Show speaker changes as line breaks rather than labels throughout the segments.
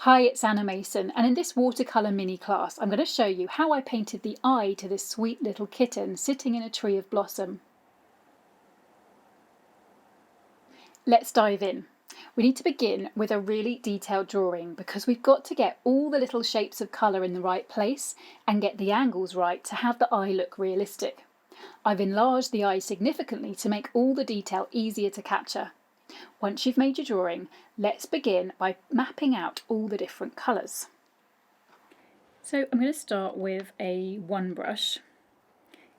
Hi, it's Anna Mason, and in this watercolour mini class I'm going to show you how I painted the eye to this sweet little kitten sitting in a tree of blossom. Let's dive in. We need to begin with a really detailed drawing because we've got to get all the little shapes of colour in the right place and get the angles right to have the eye look realistic. I've enlarged the eye significantly to make all the detail easier to capture. Once you've made your drawing, let's begin by mapping out all the different colours. So I'm going to start with a one brush,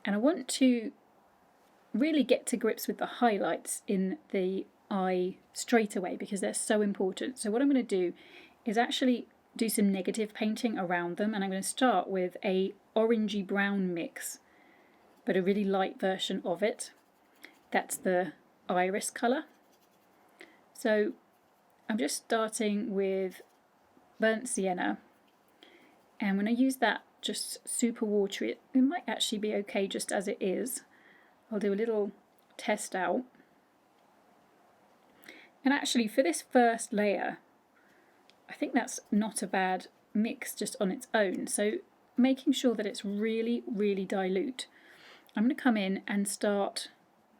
and I want to really get to grips with the highlights in the eye straight away because they're so important. So what I'm going to do is actually do some negative painting around them, and I'm going to start with a orangey brown mix, but a really light version of it. That's the iris colour. So I'm just starting with burnt sienna, and when I use that just super watery, it might actually be okay just as it is. I'll do a little test out. And actually for this first layer, I think that's not a bad mix just on its own. So making sure that it's really, really dilute. I'm going to come in and start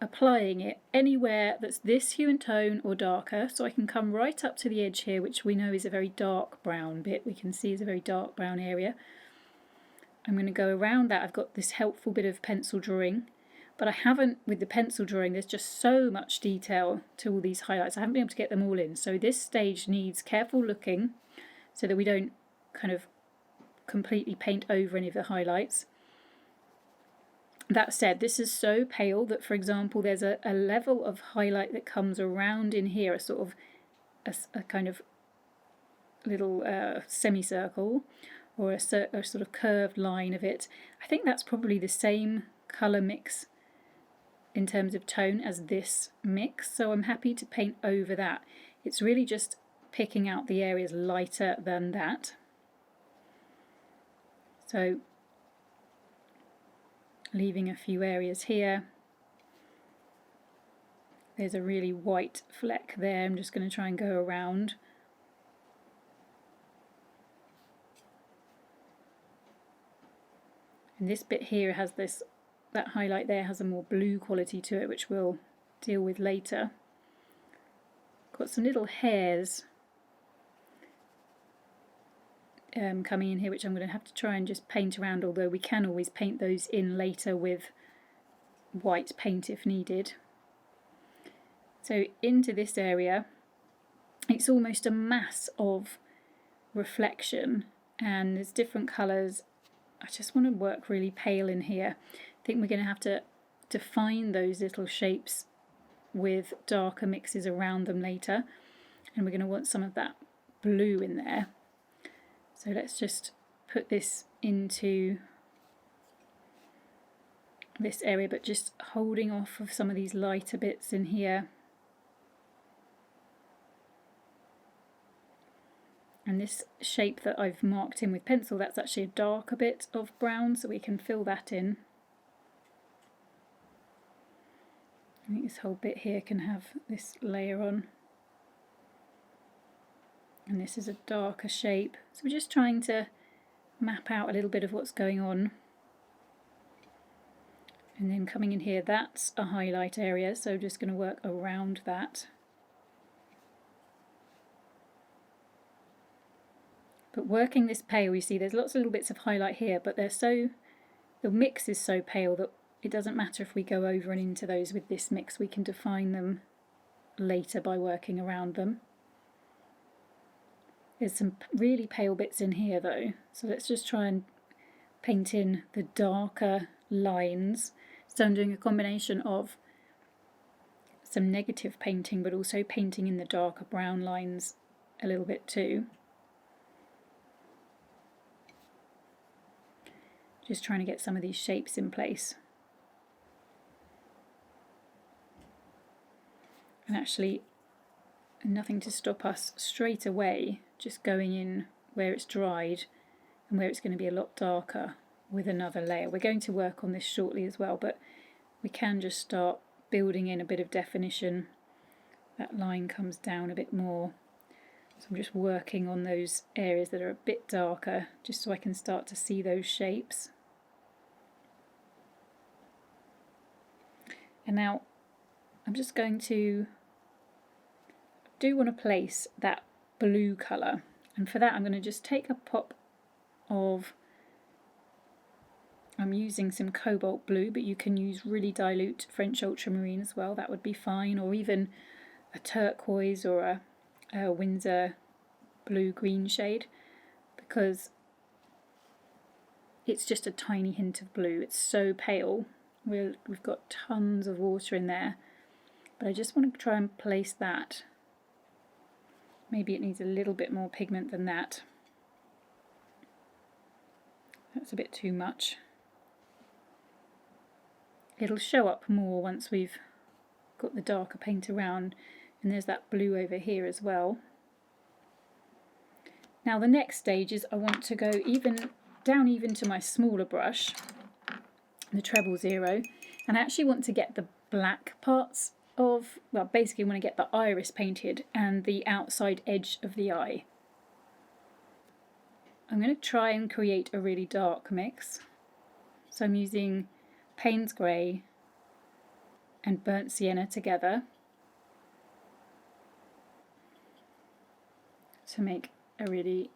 applying it anywhere that's this hue and tone or darker, so I can come right up to the edge here, which we know is a very dark brown bit. We can see is a very dark brown area. I'm going to go around that. I've got this helpful bit of pencil drawing, but I haven't, with the pencil drawing, there's just so much detail to all these highlights. I haven't been able to get them all in, so this stage needs careful looking so that we don't kind of completely paint over any of the highlights. That said, this is so pale that, for example, there's a level of highlight that comes around in here, a sort of a kind of little semicircle or a sort of curved line of it. I think that's probably the same colour mix in terms of tone as this mix, so I'm happy to paint over that. It's really just picking out the areas lighter than that. So leaving a few areas here. There's a really white fleck there. I'm just going to try and go around. And this bit here has that highlight there has a more blue quality to it, which we'll deal with later. Got some little hairs coming in here, which I'm going to have to try and just paint around, although we can always paint those in later with white paint if needed. So into this area, it's almost a mass of reflection, and there's different colours. I just want to work really pale in here. I think we're going to have to define those little shapes with darker mixes around them later, and we're going to want some of that blue in there. So let's just put this into this area, but just holding off of some of these lighter bits in here. And this shape that I've marked in with pencil, that's actually a darker bit of brown, so we can fill that in. I think this whole bit here can have this layer on. And this is a darker shape. So we're just trying to map out a little bit of what's going on. And then coming in here, that's a highlight area, so just going to work around that. But working this pale, you see there's lots of little bits of highlight here, but the mix is so pale that it doesn't matter if we go over and into those with this mix. We can define them later by working around them. There's some really pale bits in here though, so let's just try and paint in the darker lines. So I'm doing a combination of some negative painting, but also painting in the darker brown lines a little bit too. Just trying to get some of these shapes in place. And actually, nothing to stop us straight away just going in where it's dried and where it's going to be a lot darker with another layer. We're going to work on this shortly as well, but we can just start building in a bit of definition. That line comes down a bit more. So I'm just working on those areas that are a bit darker, just so I can start to see those shapes. And now I'm just going to want to place that blue colour, and for that I'm going to just take a pop of, I'm using some cobalt blue, but you can use really dilute French ultramarine as well, that would be fine, or even a turquoise or a Windsor blue-green shade, because it's just a tiny hint of blue. It's so pale. We've got tons of water in there, but I just want to try and place that. Maybe it needs a little bit more pigment than that. That's a bit too much. It'll show up more once we've got the darker paint around, and there's that blue over here as well. Now the next stage is I want to go down even to my smaller brush, the treble 0, and I actually want to get the black parts of, well, basically I want to get the iris painted and the outside edge of the eye. I'm going to try and create a really dark mix. So I'm using Payne's Grey and Burnt Sienna together to make a really,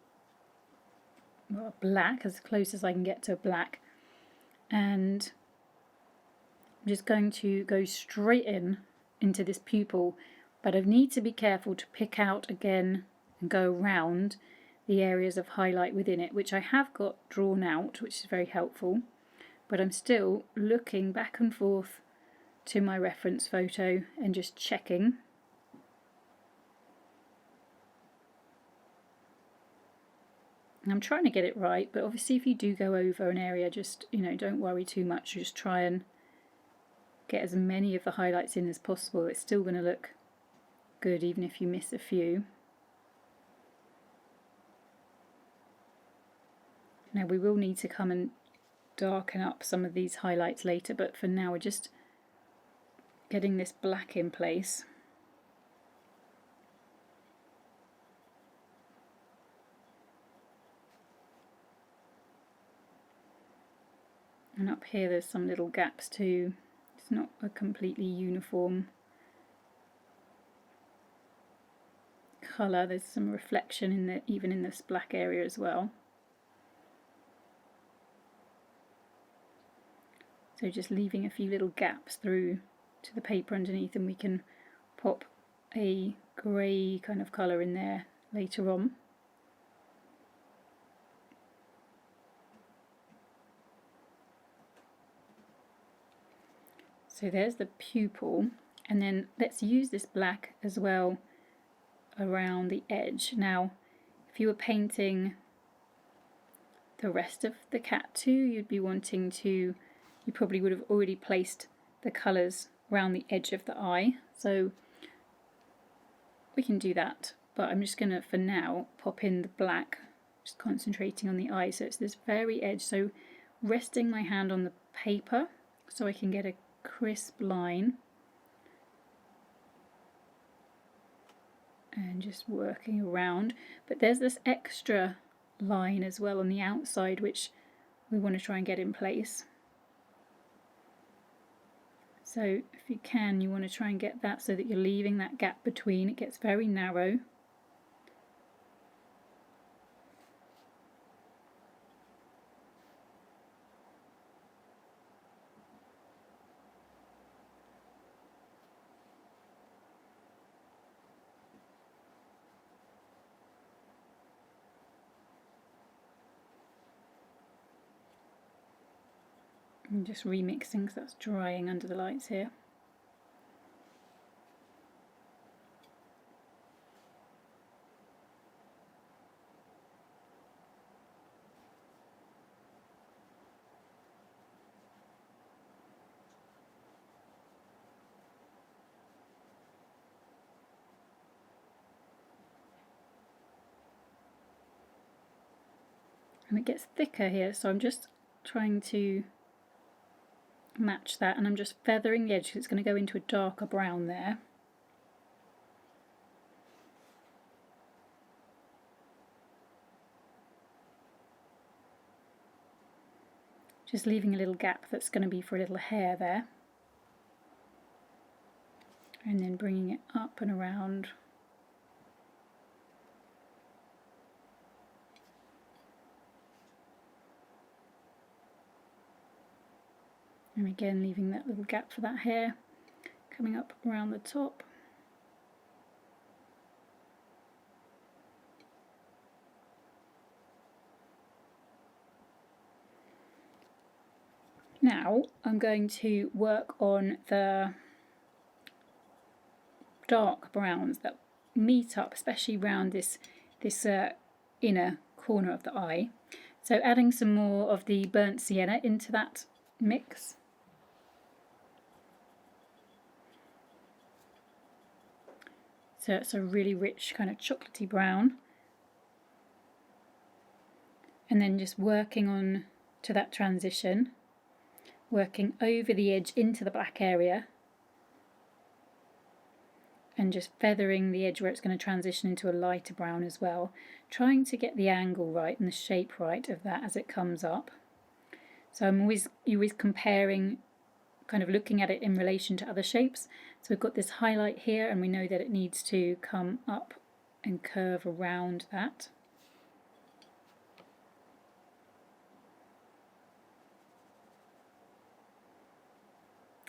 well, black, as close as I can get to black. And I'm just going to go straight into this pupil, but I need to be careful to pick out again and go around the areas of highlight within it, which I have got drawn out, which is very helpful, but I'm still looking back and forth to my reference photo and just checking. And I'm trying to get it right, but obviously if you do go over an area, just, don't worry too much, just try and get as many of the highlights in as possible. It's still going to look good even if you miss a few. Now we will need to come and darken up some of these highlights later, but for now we're just getting this black in place. And up here there's some little gaps too. It's not a completely uniform colour. There's some reflection in even in this black area as well. So just leaving a few little gaps through to the paper underneath, and we can pop a grey kind of colour in there later on. So there's the pupil, and then let's use this black as well around the edge. Now if you were painting the rest of the cat too, you'd be wanting to, you probably would have already placed the colours around the edge of the eye, so we can do that, but I'm just going to for now pop in the black, just concentrating on the eye, so it's this very edge, so resting my hand on the paper so I can get a crisp line and just working around. But there's this extra line as well on the outside which we want to try and get in place. So if you can, you want to try and get that so that you're leaving that gap between. It gets very narrow. I'm just remixing because that's drying under the lights here. And it gets thicker here, so I'm just trying to match that, and I'm just feathering the edge because it's going to go into a darker brown there. just leaving a little gap that's going to be for a little hair there, and then bringing it up and around. And again leaving that little gap for that hair coming up around the top. Now I'm going to work on the dark browns that meet up, especially around this inner corner of the eye. So adding some more of the burnt sienna into that mix. So it's a really rich kind of chocolatey brown. And then just working on to that transition, working over the edge into the black area, and just feathering the edge where it's going to transition into a lighter brown as well, trying to get the angle right and the shape right of that as it comes up. So you're always comparing, kind of looking at it in relation to other shapes. So we've got this highlight here, and we know that it needs to come up and curve around that.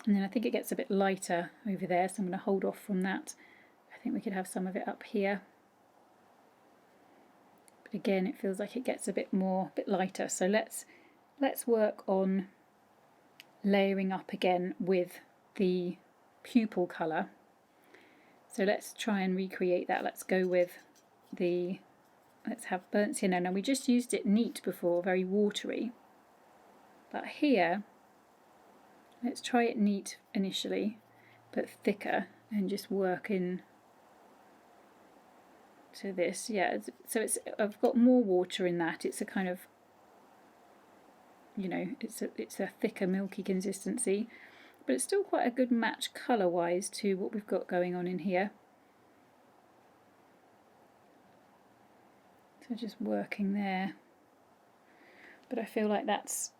And then I think it gets a bit lighter over there, so I'm going to hold off from that. I think we could have some of it up here. But again, it feels like it gets a bit lighter. So let's work on layering up again with the pupil colour. So let's try and recreate that. Let's go with let's have burnt sienna. Now we just used it neat before, very watery. But here, let's try it neat initially, but thicker, and just work in to this. Yeah, so I've got more water in that. It's a kind of, you know, it's a thicker, milky consistency, but it's still quite a good match colour-wise to what we've got going on in here. So just working there, but I feel like that's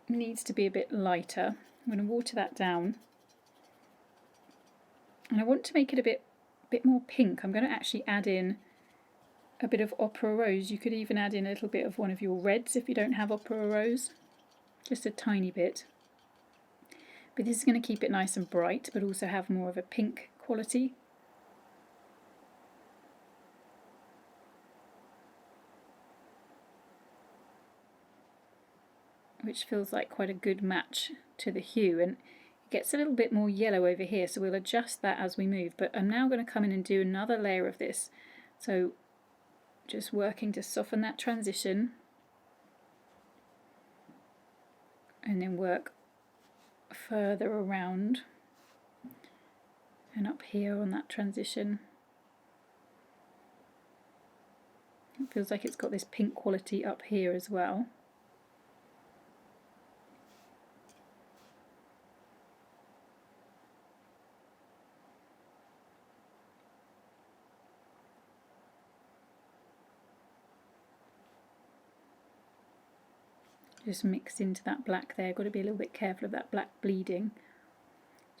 needs to be a bit lighter. I'm going to water that down, and I want to make it a bit more pink. I'm going to actually add in a bit of opera rose. You could even add in a little bit of one of your reds if you don't have opera rose, just a tiny bit. But this is going to keep it nice and bright, but also have more of a pink quality. Which feels like quite a good match to the hue, and it gets a little bit more yellow over here, so we'll adjust that as we move. But I'm now going to come in and do another layer of this, so just working to soften that transition, and then work further around and up here on that transition. It feels like it's got this pink quality up here as well. Just mixed into that black there. Got to be a little bit careful of that black bleeding.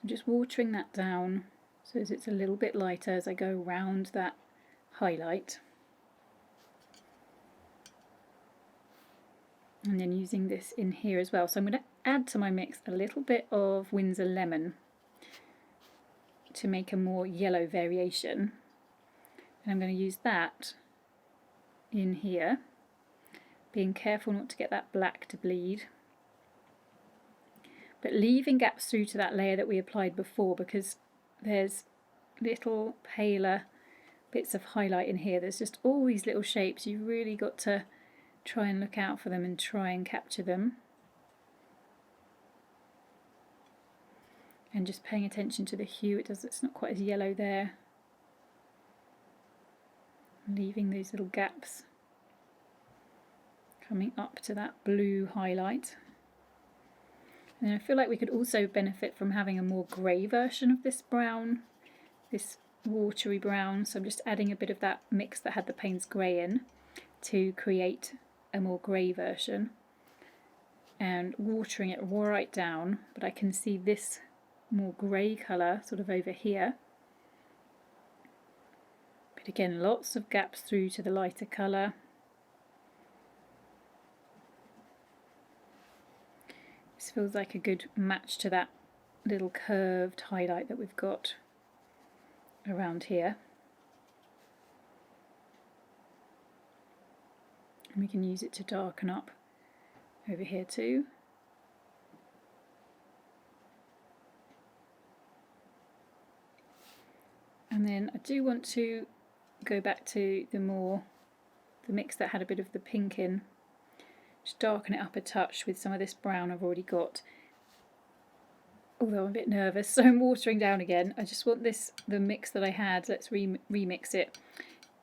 I'm just watering that down so as it's a little bit lighter as I go around that highlight. And then using this in here as well. So I'm going to add to my mix a little bit of Windsor lemon to make a more yellow variation. And I'm going to use that in here, being careful not to get that black to bleed, but leaving gaps through to that layer that we applied before, because there's little paler bits of highlight in here. There's just all these little shapes. You've really got to try and look out for them and try and capture them. And just paying attention to the hue. It's not quite as yellow there. Leaving those little gaps coming up to that blue highlight. And then I feel like we could also benefit from having a more grey version of this brown, this watery brown. So I'm just adding a bit of that mix that had the Payne's grey in to create a more grey version. and watering it right down, but I can see this more grey colour sort of over here. But again, lots of gaps through to the lighter colour. This feels like a good match to that little curved highlight that we've got around here. And we can use it to darken up over here too. And then I do want to go back to the mix that had a bit of the pink in. Just darken it up a touch with some of this brown I've already got. Although I'm a bit nervous, so I'm watering down again. I just want the mix that I had, let's remix it.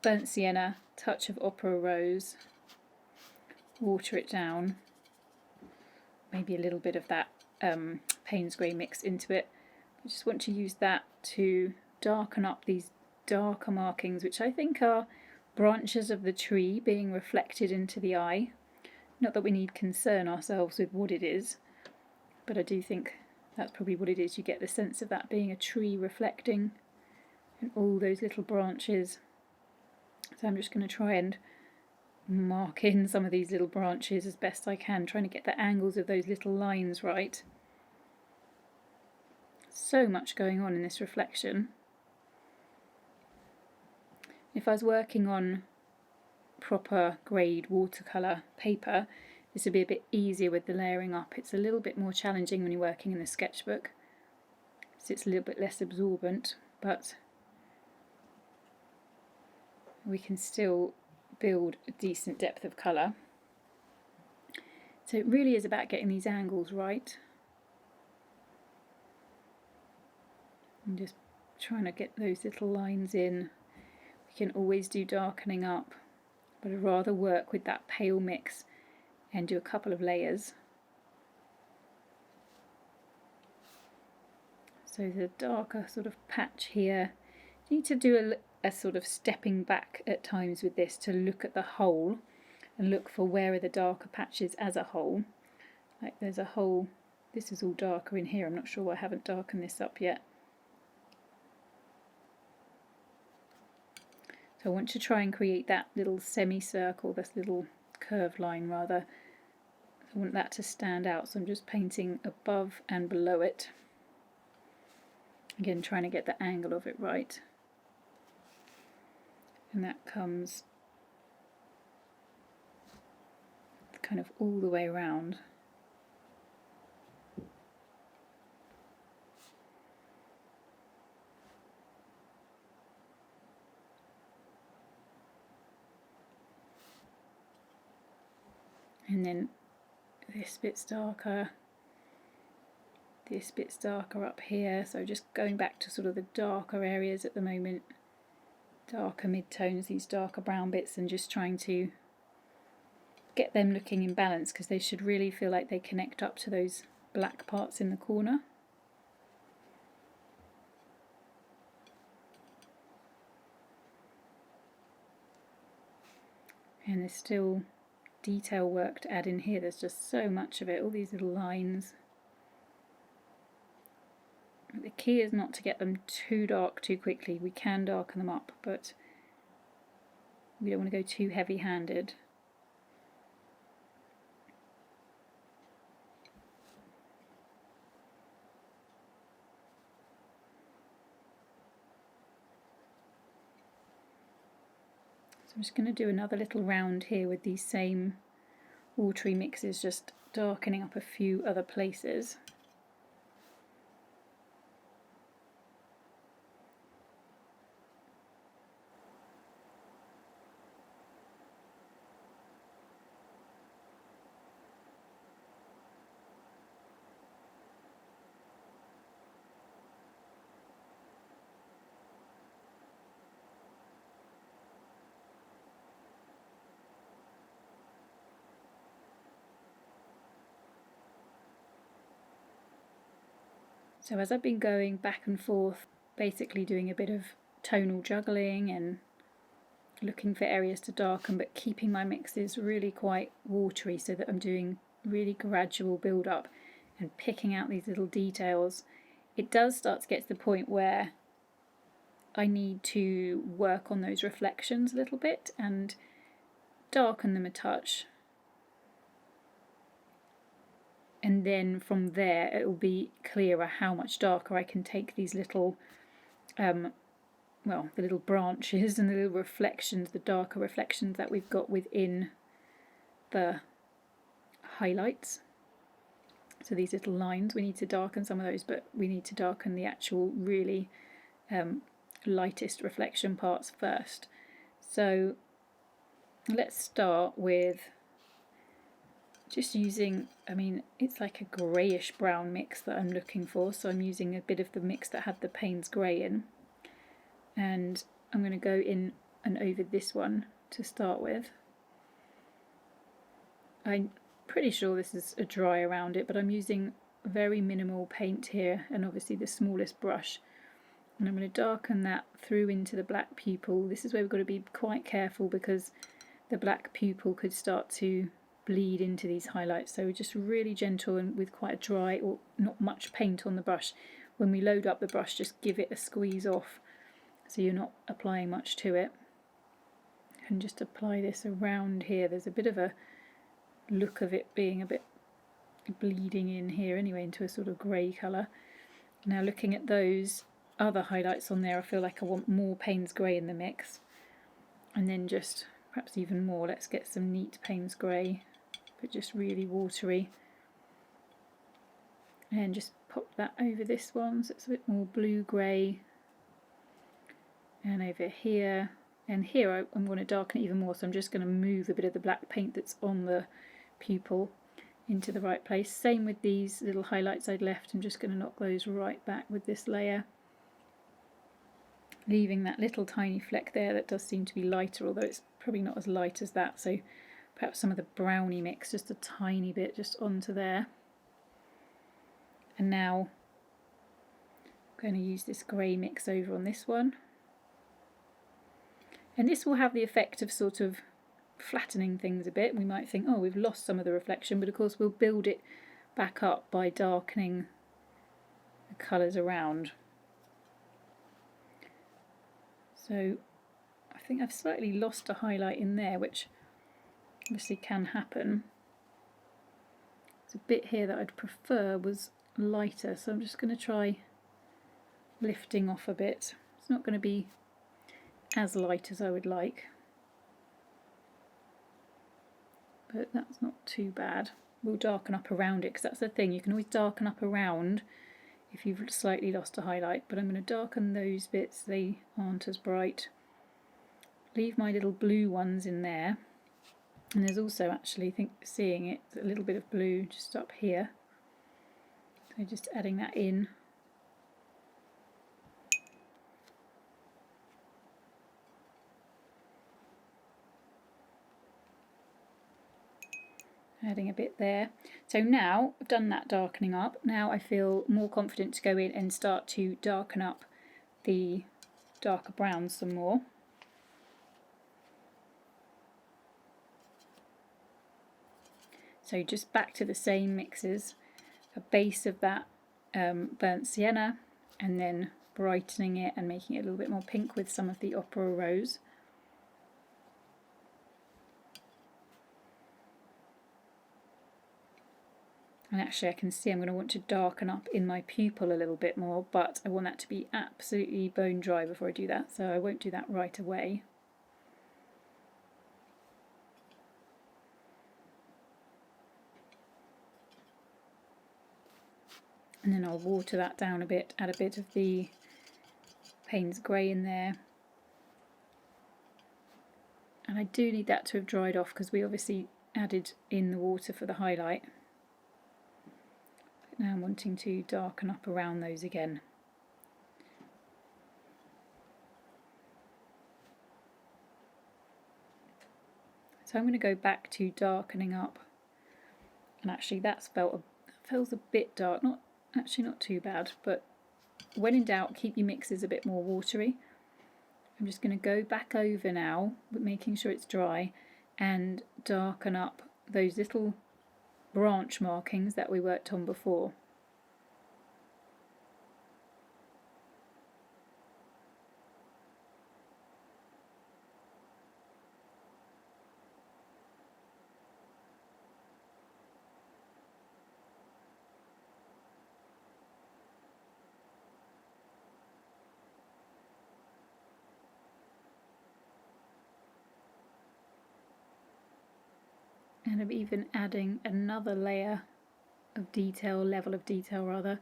Burnt sienna, touch of opera rose, water it down. Maybe a little bit of that Payne's grey mix into it. I just want to use that to darken up these darker markings, which I think are branches of the tree being reflected into the eye. Not that we need concern ourselves with what it is, but I do think that's probably what it is. You get the sense of that being a tree reflecting in all those little branches. So I'm just going to try and mark in some of these little branches as best I can, trying to get the angles of those little lines right. So much going on in this reflection. If I was working on proper grade watercolour paper, this would be a bit easier with the layering up. It's a little bit more challenging when you're working in the sketchbook, so it's a little bit less absorbent, but we can still build a decent depth of colour. So it really is about getting these angles right and just trying to get those little lines in. We can always do darkening up, but I'd rather work with that pale mix and do a couple of layers. So the darker sort of patch here, you need to do a sort of stepping back at times with this to look at the whole and look for where are the darker patches as a whole. Like there's a whole, this is all darker in here, I'm not sure why I haven't darkened this up yet. So I want to try and create that little semicircle, this little curved line rather. I want that to stand out, so I'm just painting above and below it. Again, trying to get the angle of it right. And that comes kind of all the way around. And then this bit's darker, this bit's darker up here, so just going back to sort of the darker areas at the moment, darker mid-tones, these darker brown bits, and just trying to get them looking in balance because they should really feel like they connect up to those black parts in the corner. And there's still detail work to add in here. There's just so much of it, all these little lines. The key is not to get them too dark too quickly. We can darken them up, but we don't want to go too heavy-handed. So I'm just going to do another little round here with these same watery mixes, just darkening up a few other places. So as I've been going back and forth, basically doing a bit of tonal juggling and looking for areas to darken, but keeping my mixes really quite watery so that I'm doing really gradual build up and picking out these little details, it does start to get to the point where I need to work on those reflections a little bit and darken them a touch. And then from there it will be clearer how much darker I can take these little, the little branches and the little reflections, the darker reflections that we've got within the highlights. So these little lines, we need to darken some of those, but we need to darken the actual really lightest reflection parts first. So let's start with just using, it's like a greyish brown mix that I'm looking for, so I'm using a bit of the mix that had the Payne's grey in, and I'm going to go in and over this one to start with. I'm pretty sure this is a dry around it, but I'm using very minimal paint here and obviously the smallest brush, and I'm going to darken that through into the black pupil. This is where we've got to be quite careful because the black pupil could start to bleed into these highlights, so we're just really gentle and with quite a dry or not much paint on the brush. When we load up the brush, just give it a squeeze off so you're not applying much to it, and just apply this around here. There's a bit of a look of it being a bit bleeding in here anyway into a sort of grey colour. Now looking at those other highlights on there, I feel like I want more Payne's grey in the mix, and then just perhaps even more. Let's get some neat Payne's grey, but just really watery, and just pop that over this one so it's a bit more blue grey, and over here, and here I'm going to darken it even more, so I'm just going to move a bit of the black paint that's on the pupil into the right place. Same with these little highlights I'd left, I'm just going to knock those right back with this layer, leaving that little tiny fleck there that does seem to be lighter, although it's probably not as light as that, so perhaps some of the brownie mix, just a tiny bit just onto there. And now I'm going to use this grey mix over on this one, and this will have the effect of sort of flattening things a bit. We might think, oh, we've lost some of the reflection, but of course we'll build it back up by darkening the colours around. So I think I've slightly lost a highlight in there, which obviously can happen. There's a bit here that I'd prefer was lighter, so I'm just going to try lifting off a bit. It's not going to be as light as I would like, but that's not too bad. We'll darken up around it, because that's the thing, you can always darken up around if you've slightly lost a highlight, but I'm going to darken those bits, they aren't as bright. Leave my little blue ones in there, and there's also actually, I think seeing it, a little bit of blue just up here, so just adding that in. Adding a bit there. So now I've done that darkening up, now I feel more confident to go in and start to darken up the darker browns some more. So just back to the same mixes, a base of that burnt sienna, and then brightening it and making it a little bit more pink with some of the opera rose. And actually I can see I'm going to want to darken up in my pupil a little bit more, but I want that to be absolutely bone dry before I do that, so I won't do that right away. And then I'll water that down a bit, add a bit of the Payne's grey in there. And I do need that to have dried off because we obviously added in the water for the highlight. Now I'm wanting to darken up around those again. So I'm going to go back to darkening up, and actually that feels a bit dark, not too bad, but when in doubt keep your mixes a bit more watery. I'm just going to go back over now, but making sure it's dry, and darken up those little branch markings that we worked on before. And I'm even adding another layer of detail, level of detail rather,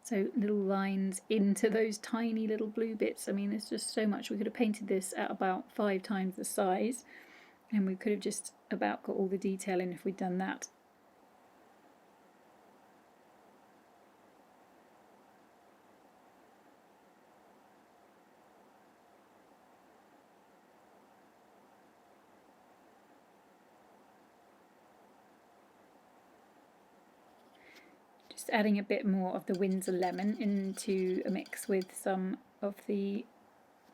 so little lines into those tiny little blue bits. I mean, there's just so much. We could have painted this at about 5 times the size, and we could have just about got all the detail in if we'd done that. Just adding a bit more of the Windsor lemon into a mix with some of the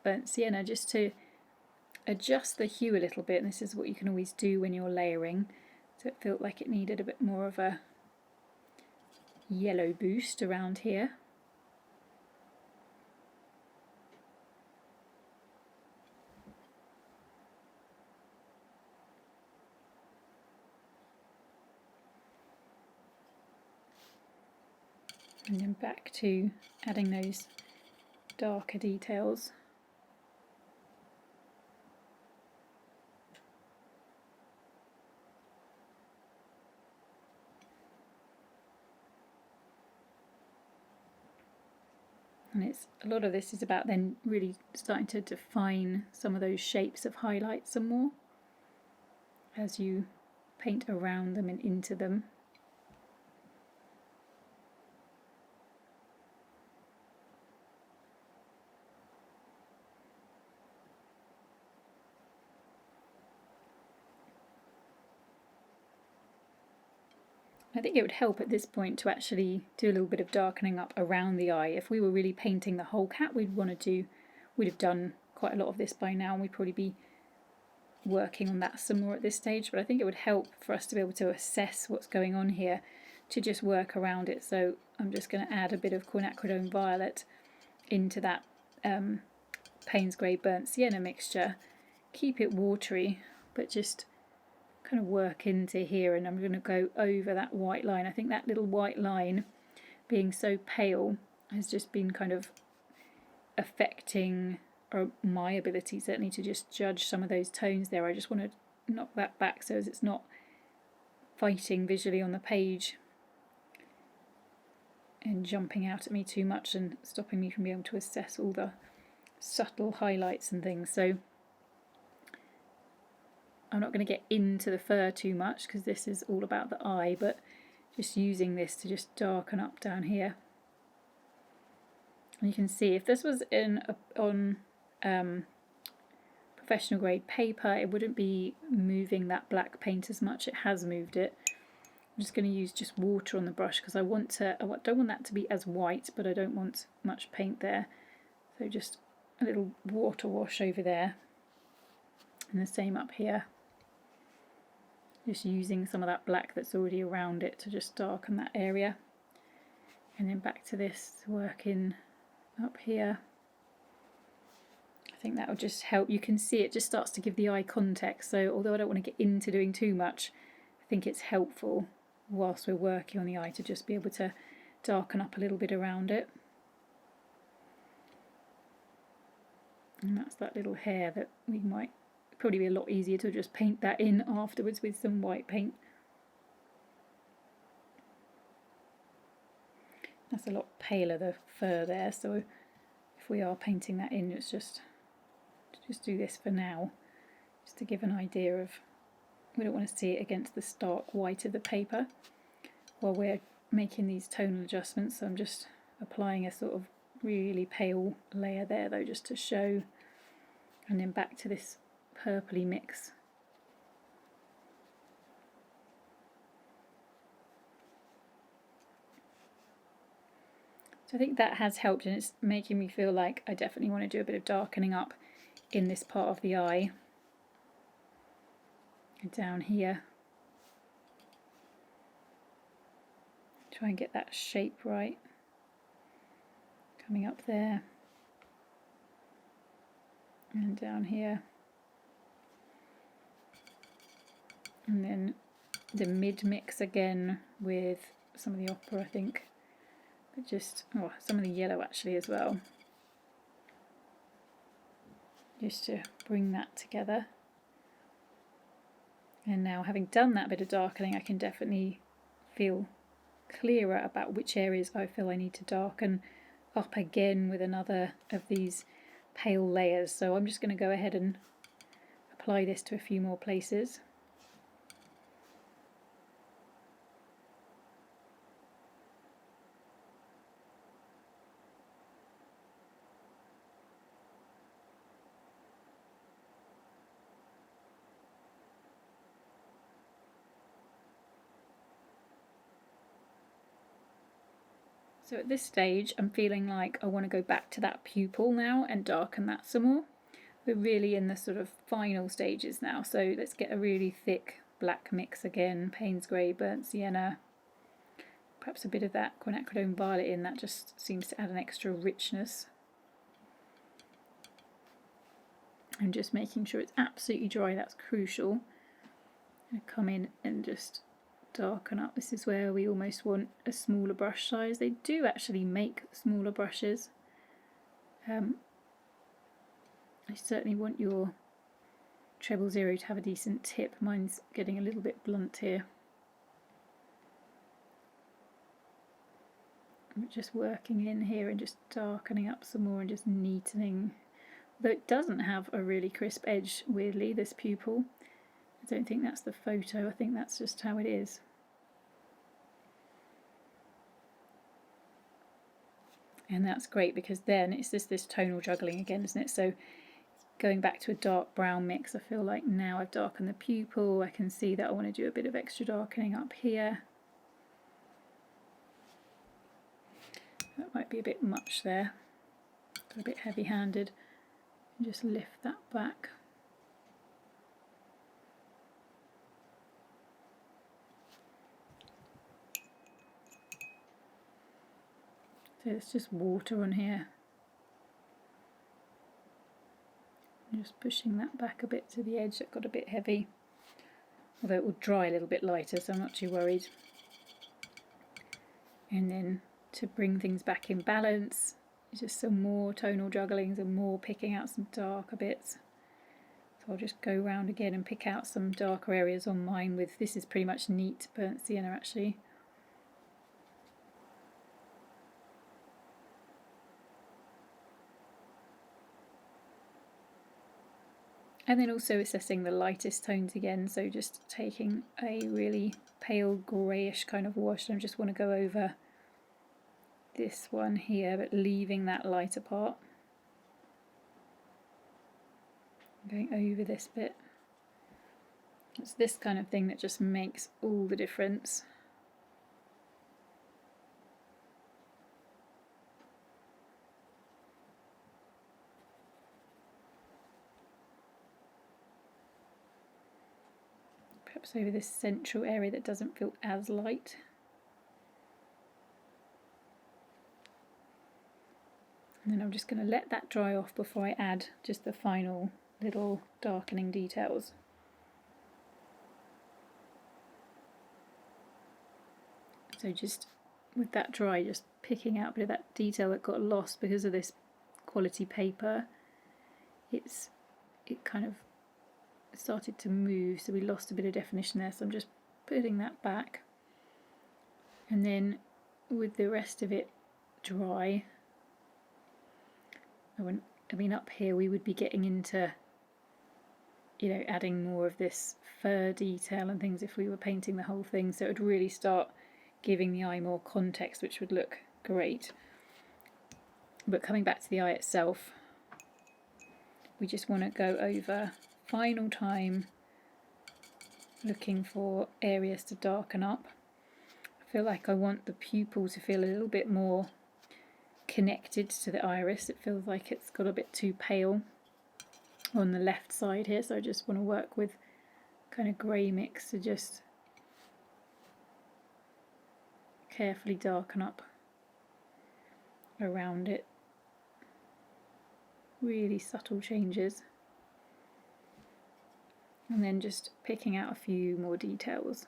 burnt sienna, just to adjust the hue a little bit. And this is what you can always do when you're layering, so it felt like it needed a bit more of a yellow boost around here. And then back to adding those darker details. And it's a lot of this is about then really starting to define some of those shapes of highlights some more as you paint around them and into them. I think it would help at this point to actually do a little bit of darkening up around the eye. If we were really painting the whole cat, we'd have done quite a lot of this by now, and we'd probably be working on that some more at this stage. But I think it would help for us to be able to assess what's going on here, to just work around it. So I'm just going to add a bit of quinacridone violet into that Payne's Grey burnt sienna mixture. Keep it watery, but just kind of work into here, and I'm going to go over that white line. I think that little white line being so pale has just been kind of affecting my ability certainly to just judge some of those tones there. I just want to knock that back so as it's not fighting visually on the page and jumping out at me too much and stopping me from being able to assess all the subtle highlights and things. So I'm not going to get into the fur too much because this is all about the eye, but just using this to just darken up down here. And you can see if this was on professional grade paper, it wouldn't be moving that black paint as much. It has moved it. I'm just going to use just water on the brush because I don't want that to be as white, but I don't want much paint there. So just a little water wash over there, and the same up here. Just using some of that black that's already around it to just darken that area. And then back to this, working up here. I think that will just help. You can see it just starts to give the eye context. So although I don't want to get into doing too much, I think it's helpful whilst we're working on the eye to just be able to darken up a little bit around it. And that's that little hair that we might probably be a lot easier to just paint that in afterwards with some white paint. That's a lot paler, the fur there, so if we are painting that in, it's just do this for now, just to give an idea of, we don't want to see it against the stark white of the paper while we're making these tonal adjustments. So I'm just applying a sort of really pale layer there though, just to show, and then back to this purpley mix. So I think that has helped, and it's making me feel like I definitely want to do a bit of darkening up in this part of the eye. And down here. Try and get that shape right. Coming up there and down here. And then the mid mix again with some of the opera, I think, but just some of the yellow actually as well, just to bring that together. And now, having done that bit of darkening, I can definitely feel clearer about which areas I feel I need to darken up again with another of these pale layers. So I'm just going to go ahead and apply this to a few more places. So at this stage I'm feeling like I want to go back to that pupil now and darken that some more. We're really in the sort of final stages now, so let's get a really thick black mix again, Payne's grey, burnt sienna, perhaps a bit of that quinacridone violet in. That just seems to add an extra richness. And just making sure it's absolutely dry, that's crucial. I'm going to come in and just darken up. This is where we almost want a smaller brush size. They do actually make smaller brushes. I certainly want your treble zero to have a decent tip. Mine's getting a little bit blunt here. I'm just working in here and just darkening up some more and just neatening. Though it doesn't have a really crisp edge, weirdly, this pupil. I don't think that's the photo, I think that's just how it is. And that's great, because then it's just this tonal juggling again, isn't it? So going back to a dark brown mix, I feel like now I've darkened the pupil. I can see that I want to do a bit of extra darkening up here. That might be a bit much there, got a bit heavy-handed. And just lift that back. So it's just water on here. Just pushing that back a bit to the edge. That got a bit heavy, although it will dry a little bit lighter, so I'm not too worried. And then to bring things back in balance, just some more tonal jugglings and more picking out some darker bits. So I'll just go around again and pick out some darker areas on mine with, this is pretty much neat burnt sienna actually. And then also assessing the lightest tones again, so just taking a really pale greyish kind of wash, and I just want to go over this one here, but leaving that lighter part. Going over this bit. It's this kind of thing that just makes all the difference. Perhaps over this central area that doesn't feel as light. And then I'm just going to let that dry off before I add just the final little darkening details. So just with that dry, just picking out a bit of that detail that got lost because of this quality paper. It kind of started to move, so we lost a bit of definition there, so I'm just putting that back. And then with the rest of it dry, I mean up here we would be getting into, you know, adding more of this fur detail and things if we were painting the whole thing, so it would really start giving the eye more context, which would look great. But coming back to the eye itself, we just want to go over final time looking for areas to darken up. I feel like I want the pupil to feel a little bit more connected to the iris. It feels like it's got a bit too pale on the left side here, so I just want to work with kind of grey mix to just carefully darken up around it. Really subtle changes. And then just picking out a few more details.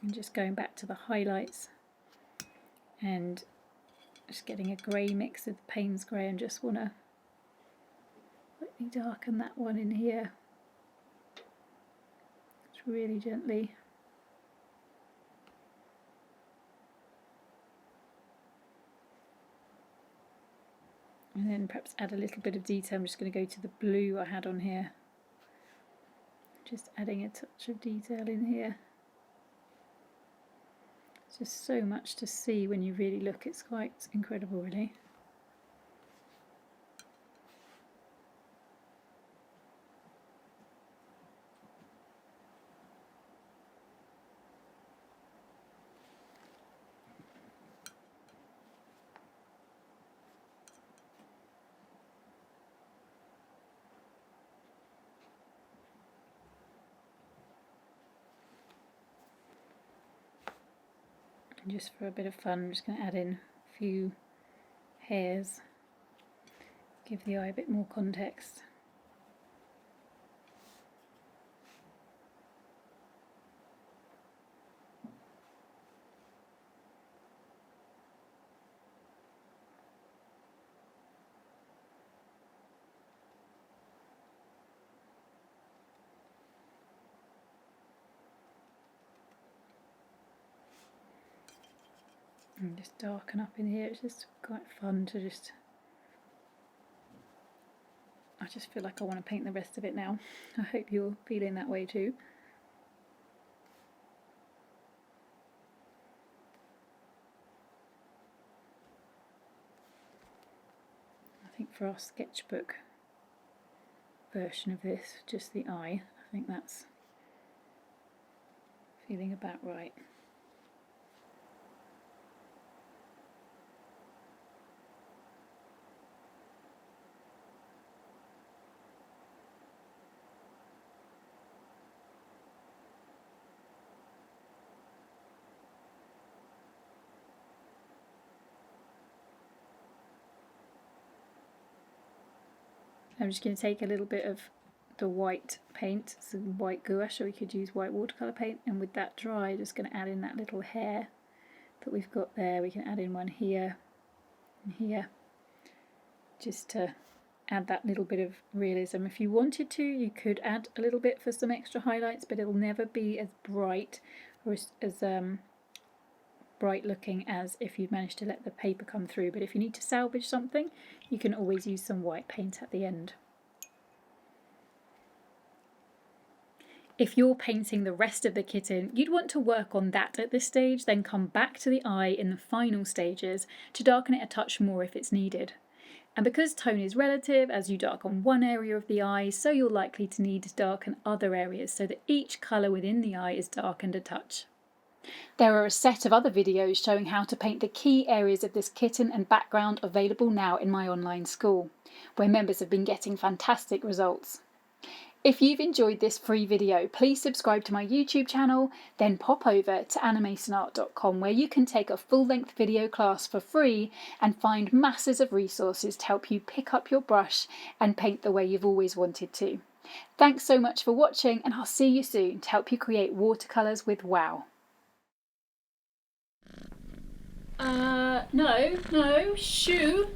And just going back to the highlights and just getting a grey mix of the Payne's grey, and just want to quickly darken that one in here. Just really gently. And then perhaps add a little bit of detail. I'm just going to go to the blue I had on here. Just adding a touch of detail in here. It's just so much to see when you really look. It's quite incredible, really. And just for a bit of fun, I'm just going to add in a few hairs, give the eye a bit more context. And just darken up in here. It's just quite fun to just... I just feel like I want to paint the rest of it now. I hope you're feeling that way too. I think for our sketchbook version of this, just the eye, I think that's feeling about right. I'm just going to take a little bit of the white paint, some white gouache, or we could use white watercolour paint, and with that dry, just going to add in that little hair that we've got there. We can add in one here and here, just to add that little bit of realism. If you wanted to, you could add a little bit for some extra highlights, but it'll never be as bright or as bright looking as if you'd managed to let the paper come through. But if you need to salvage something, you can always use some white paint at the end. If you're painting the rest of the kitten, you'd want to work on that at this stage, then come back to the eye in the final stages to darken it a touch more if it's needed. And because tone is relative, as you darken one area of the eye, so you're likely to need to darken other areas so that each colour within the eye is darkened a touch. There are a set of other videos showing how to paint the key areas of this kitten and background available now in my online school, where members have been getting fantastic results. If you've enjoyed this free video, please subscribe to my YouTube channel, then pop over to animationart.com, where you can take a full-length video class for free and find masses of resources to help you pick up your brush and paint the way you've always wanted to. Thanks so much for watching, and I'll see you soon to help you create watercolours with wow. No, shoot.